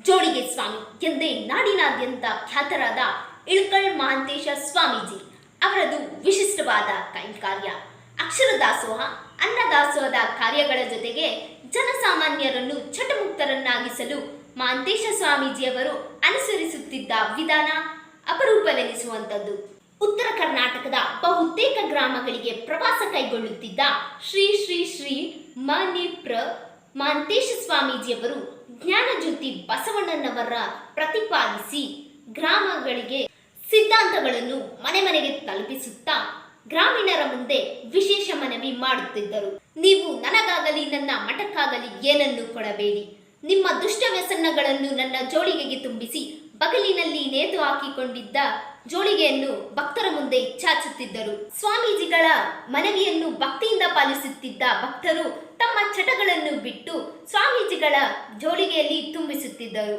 ಜೋಳಿಗೆ ಸ್ವಾಮಿ ಎಂದೇ ನಾಡಿನಾದ್ಯಂತ ಖ್ಯಾತರಾದ ಇಳಕಲ್ ಮಹಾಂತೇಶ ಸ್ವಾಮೀಜಿ ಅವರದು ವಿಶಿಷ್ಟವಾದ ಕೈಂಕರ್ಯ. ಅಕ್ಷರ ದಾಸೋಹ, ಅನ್ನದಾಸೋಹದ ಕಾರ್ಯಗಳ ಜೊತೆಗೆ ಜನಸಾಮಾನ್ಯರನ್ನು ಚಟಮುಕ್ತರನ್ನಾಗಿಸಲು ಮಹಾಂತೇಶ ಸ್ವಾಮೀಜಿಯವರು ಅನುಸರಿಸುತ್ತಿದ್ದ ವಿಧಾನ ಅಪರೂಪವೆನಿಸುವಂಥದ್ದು. ಉತ್ತರ ಕರ್ನಾಟಕದ ಬಹುತೇಕ ಗ್ರಾಮಗಳಿಗೆ ಪ್ರವಾಸ ಕೈಗೊಳ್ಳುತ್ತಿದ್ದ ಶ್ರೀ ಶ್ರೀ ಶ್ರೀ ಮಣಿಪ್ರ ಮಹಾಂತೇಶ ಸ್ವಾಮೀಜಿಯವರು ಜ್ಞಾನಜ್ಯೋತಿ ಬಸವಣ್ಣನವರ ಪ್ರತಿಪಾದಿಸಿ ಗ್ರಾಮಗಳಿಗೆ ಸಿದ್ಧಾಂತಗಳನ್ನು ಮನೆ ಮನೆಗೆ ತಲುಪಿಸುತ್ತಾ ಗ್ರಾಮೀಣರ ಮುಂದೆ ವಿಶೇಷ ಮನವಿ ಮಾಡುತ್ತಿದ್ದರು. ನೀವು ನನಗಾಗಲಿ ನನ್ನ ಮಠಕ್ಕಾಗಲಿ ಏನನ್ನು ಕೊಡಬೇಡಿ. ನಿಮ್ಮ ದುಷ್ಟ ವ್ಯಸನಗಳನ್ನು ನನ್ನ ಜೋಳಿಗೆಗೆ ತುಂಬಿಸಿ ಬಗಲಿನಲ್ಲಿ ನೇತು ಹಾಕಿಕೊಂಡಿದ್ದ ಜೋಳಿಗೆಯನ್ನು ಭಕ್ತರ ಮುಂದೆ ಚಾಚುತ್ತಿದ್ದರು. ಸ್ವಾಮೀಜಿಗಳ ಮನವಿಯನ್ನು ಭಕ್ತಿಯಿಂದ ಪಾಲಿಸುತ್ತಿದ್ದ ಭಕ್ತರು ತಮ್ಮ ಚಟಗಳನ್ನು ಬಿಟ್ಟು ಸ್ವಾಮೀಜಿಗಳ ಜೋಳಿಗೆಯಲ್ಲಿ ತುಂಬಿಸುತ್ತಿದ್ದರು.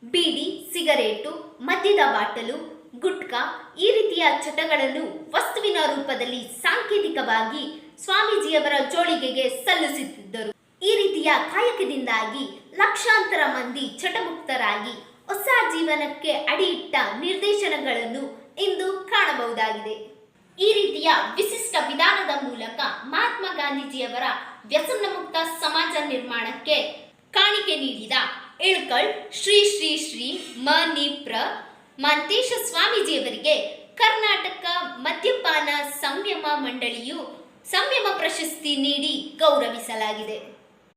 ಬೀಡಿ, ಸಿಗರೇಟು, ಮದ್ಯದ ಬಾಟಲು, ಗುಟ್ಕಾ ಈ ರೀತಿಯ ಚಟಗಳನ್ನು ವಸ್ತುವಿನ ರೂಪದಲ್ಲಿ ಸಾಂಕೇತಿಕವಾಗಿ ಸ್ವಾಮೀಜಿಯವರ ಜೋಳಿಗೆಗೆ ಸಲ್ಲಿಸುತ್ತಿದ್ದರು. ಈ ರೀತಿಯ ಕಾಯಕದಿಂದಾಗಿ ಲಕ್ಷಾಂತರ ಮಂದಿ ಚಟಮುಕ್ತರಾಗಿ ಹೊಸ ಜೀವನಕ್ಕೆ ಅಡಿಯಿಟ್ಟ ನಿರ್ದೇಶನಗಳನ್ನು ಇಂದು ಕಾಣಬಹುದಾಗಿದೆ. ಈ ರೀತಿಯ ವಿಶಿಷ್ಟ ವಿಧಾನದ ಮೂಲಕ ಮಹಾತ್ಮ ಗಾಂಧೀಜಿಯವರ ವ್ಯಸನ ಮುಕ್ತ ಸಮಾಜ ನಿರ್ಮಾಣಕ್ಕೆ ಕಾಣಿಕೆ ನೀಡಿದ ಇಳಕಲ್ ಶ್ರೀ ಶ್ರೀ ಶ್ರೀ ಮಣಿಪ್ರ ಮಹಾಂತೇಶ ಸ್ವಾಮೀಜಿಯವರಿಗೆ ಕರ್ನಾಟಕ ಮದ್ಯಪಾನ ಸಂಯಮ ಮಂಡಳಿಯು ಸಂಯಮ ಪ್ರಶಸ್ತಿ ನೀಡಿ ಗೌರವಿಸಲಾಗಿದೆ.